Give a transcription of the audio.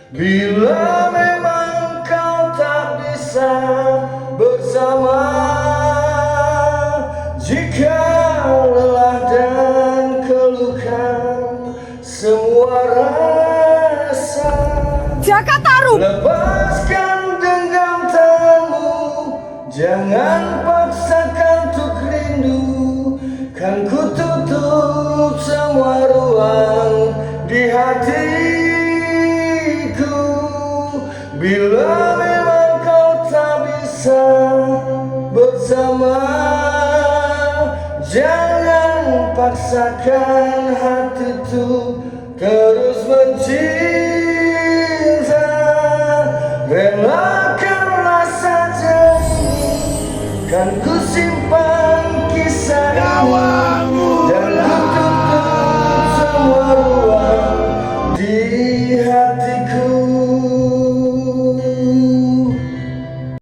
Bila memang kau tak bisa bersama, jika lelah dan keluhkan semua rasa, Jaka Tarub. lepaskan genggamanmu, jangan paksakan untuk rindu. Kan ku tutup semua ruang di hatiku. Bila memang kau tak bisa bersama, jangan paksakan hati itu terus mencinta. Relakanlah saja, kan ku simpan